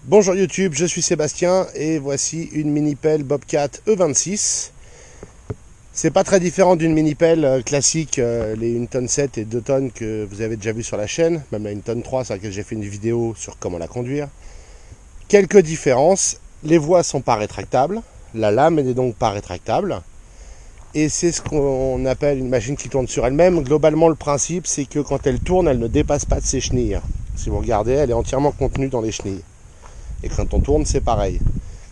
Bonjour YouTube, je suis Sébastien et voici une mini-pelle Bobcat E26. C'est pas très différent d'une mini-pelle classique, les 1 tonne 7 et 2 tonnes que vous avez déjà vu sur la chaîne, même la 1 tonne 3 sur laquelle j'ai fait une vidéo sur comment la conduire. Quelques différences, les voies sont pas rétractables, la lame n'est donc pas rétractable. Et c'est ce qu'on appelle une machine qui tourne sur elle-même. Globalement, le principe, c'est que quand elle tourne, elle ne dépasse pas de ses chenilles. Si vous regardez, elle est entièrement contenue dans les chenilles. Et quand on tourne, c'est pareil.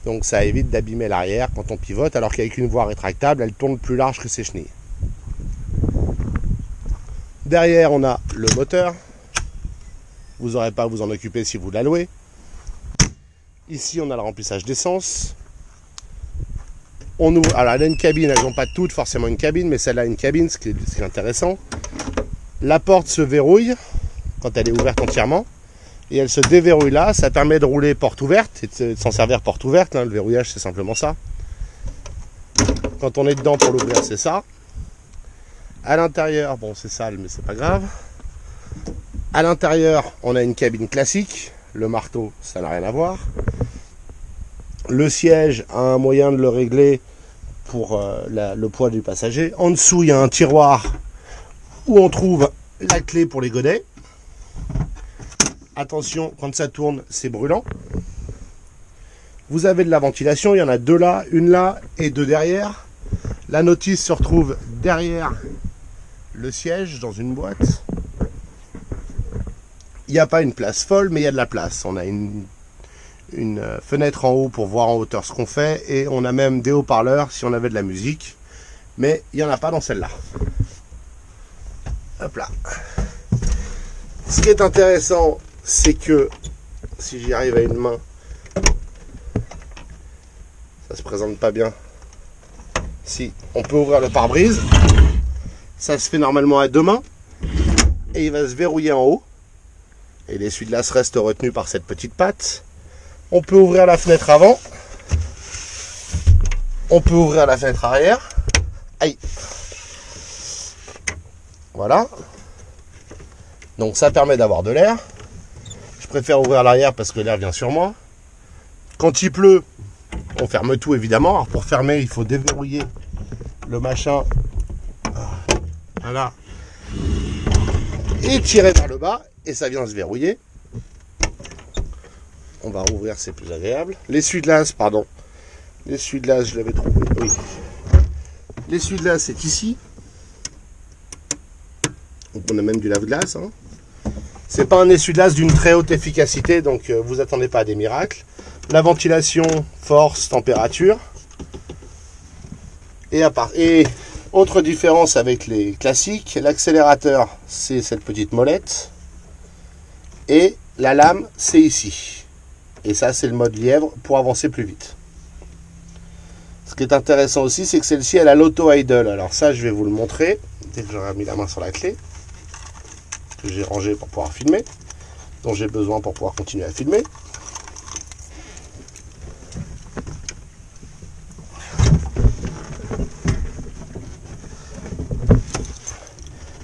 Donc ça évite d'abîmer l'arrière quand on pivote, alors qu'avec une voie rétractable, elle tourne plus large que ses chenilles. Derrière, on a le moteur. Vous n'aurez pas à vous en occuper si vous la louez. Ici, on a le remplissage d'essence. On ouvre, alors elle a une cabine, elles n'ont pas toutes forcément une cabine, mais celle-là a une cabine, ce qui est intéressant. La porte se verrouille quand elle est ouverte entièrement, et elle se déverrouille là, ça permet de rouler porte ouverte, et de s'en servir porte ouverte, hein, le verrouillage c'est simplement ça. Quand on est dedans pour l'ouvrir, c'est ça. À l'intérieur, bon c'est sale mais c'est pas grave. À l'intérieur, on a une cabine classique, le marteau ça n'a rien à voir. Le siège a un moyen de le régler pour le poids du passager. En dessous, il y a un tiroir où on trouve la clé pour les godets. Attention, quand ça tourne, c'est brûlant. Vous avez de la ventilation, il y en a deux là, une là et deux derrière. La notice se retrouve derrière le siège, dans une boîte. Il n'y a pas une place folle, mais il y a de la place. On a une fenêtre en haut pour voir en hauteur ce qu'on fait, et on a même des haut-parleurs si on avait de la musique, mais il n'y en a pas dans celle-là. Hop là. Ce qui est intéressant, c'est que si j'y arrive à une main, ça se présente pas bien. Si on peut ouvrir le pare-brise, ça se fait normalement à deux mains, et il va se verrouiller en haut, et l'essuie-glace reste retenu par cette petite patte. On peut ouvrir la fenêtre avant. On peut ouvrir la fenêtre arrière. Aïe. Voilà. Donc ça permet d'avoir de l'air. Je préfère ouvrir l'arrière parce que l'air vient sur moi. Quand il pleut, on ferme tout évidemment. Alors pour fermer, il faut déverrouiller le machin. Voilà. Et tirer vers le bas. Et ça vient se verrouiller. On va rouvrir, c'est plus agréable. L'essuie-glace, pardon. L'essuie-glace, je l'avais trouvé. Oui. L'essuie-glace est ici. Donc on a même du lave-glace. Hein. C'est pas un essuie-glace d'une très haute efficacité, donc vous attendez pas à des miracles. La ventilation, force, température. Et autre différence avec les classiques, l'accélérateur, c'est cette petite molette. Et la lame, c'est ici. Et ça, c'est le mode lièvre pour avancer plus vite. Ce qui est intéressant aussi, c'est que celle-ci, elle a l'auto-idle. Alors ça, je vais vous le montrer, dès que j'aurai mis la main sur la clé, que j'ai rangée pour pouvoir filmer, dont j'ai besoin pour pouvoir continuer à filmer.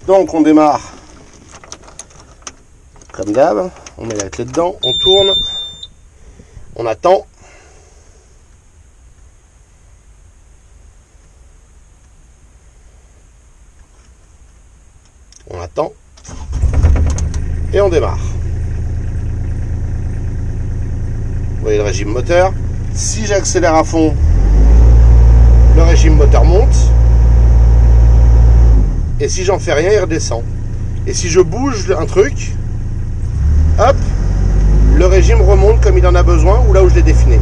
Donc, on démarre comme d'hab. On met la clé dedans, on tourne. On attend. On attend. Et on démarre. Vous voyez le régime moteur. Si j'accélère à fond, le régime moteur monte. Et si j'en fais rien, il redescend. Et si je bouge un truc, hop, le régime remonte comme il en a besoin ou là où je l'ai défini.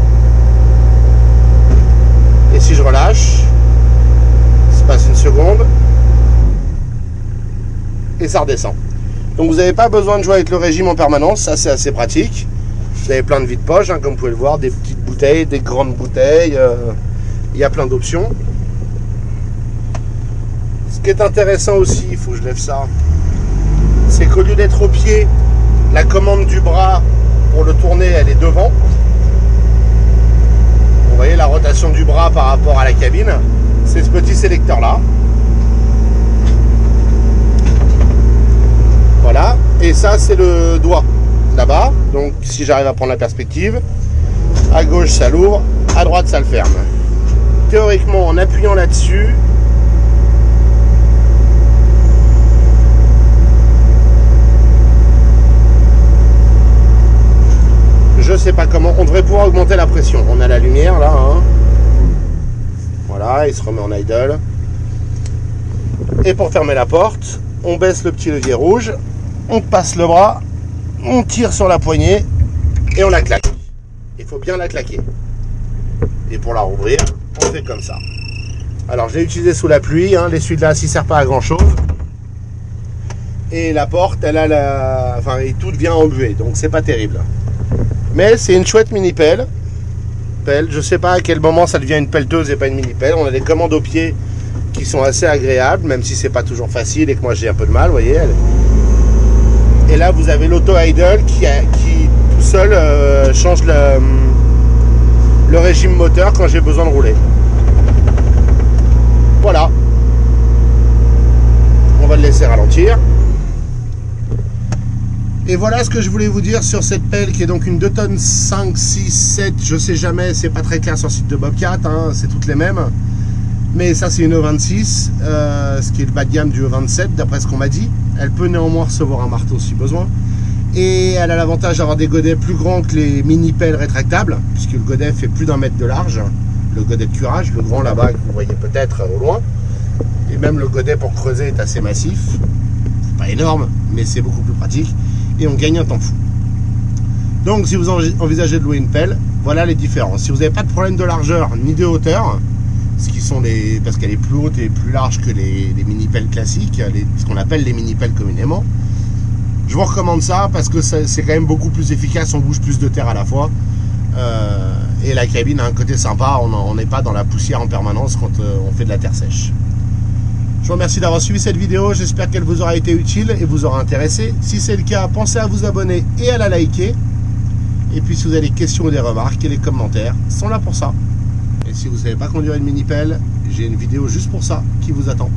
Et si je relâche, il se passe une seconde et ça redescend. Donc vous n'avez pas besoin de jouer avec le régime en permanence, ça c'est assez pratique. Vous avez plein de vides-poches, hein, comme vous pouvez le voir, des petites bouteilles, des grandes bouteilles, il y a plein d'options. Ce qui est intéressant aussi, il faut que je lève ça, c'est qu'au lieu d'être au pied, la commande du bras pour le tourner, elle est devant. Vous voyez la rotation du bras par rapport à la cabine. C'est ce petit sélecteur là. Voilà. Et ça, c'est le doigt. là-bas. Donc si j'arrive à prendre la perspective, à gauche ça l'ouvre, à droite ça le ferme. Théoriquement, en appuyant là-dessus, je sais pas comment, on devrait pouvoir augmenter la pression. On a la lumière là, hein. Voilà, il se remet en idle. Et pour fermer la porte, on baisse le petit levier rouge, on passe le bras, on tire sur la poignée et on la claque. Il faut bien la claquer. Et pour la rouvrir, on fait comme ça. Alors je l'ai utilisé sous la pluie, hein, l'essuie-glace il sert pas à grand chose. Et la porte, elle a la. Enfin, et tout devient embué, donc c'est pas terrible. Mais c'est une chouette mini pelle. Je sais pas à quel moment ça devient une pelleteuse et pas une mini pelle. On a des commandes au pied qui sont assez agréables, même si c'est pas toujours facile et que moi j'ai un peu de mal, vous voyez. Et là vous avez l'auto idle qui tout seul change le régime moteur quand j'ai besoin de rouler. Voilà. On va le laisser ralentir. Et voilà ce que je voulais vous dire sur cette pelle qui est donc une 2 tonnes 5, 6, 7, je sais jamais, c'est pas très clair sur le site de Bobcat, hein, c'est toutes les mêmes. Mais ça c'est une E26, ce qui est le bas de gamme du E27 d'après ce qu'on m'a dit. Elle peut néanmoins recevoir un marteau si besoin. Et elle a l'avantage d'avoir des godets plus grands que les mini pelles rétractables, puisque le godet fait plus d'1 mètre de large. Le godet de curage, le grand là-bas que vous voyez peut-être au loin. Et même le godet pour creuser est assez massif. C'est pas énorme, mais c'est beaucoup plus pratique. Et on gagne un temps fou. Donc si vous envisagez de louer une pelle, voilà les différences. Si vous n'avez pas de problème de largeur ni de hauteur, parce qu'elle est plus haute et plus large que les mini-pelles classiques, ce qu'on appelle les mini-pelles communément, je vous recommande ça parce que c'est quand même beaucoup plus efficace, on bouge plus de terre à la fois. Et la cabine a un côté sympa, on n'est pas dans la poussière en permanence quand on fait de la terre sèche. Je vous remercie d'avoir suivi cette vidéo, j'espère qu'elle vous aura été utile et vous aura intéressé. Si c'est le cas, pensez à vous abonner et à la liker. Et puis si vous avez des questions ou des remarques, les commentaires sont là pour ça. Et si vous ne savez pas conduire une mini-pelle, j'ai une vidéo juste pour ça qui vous attend.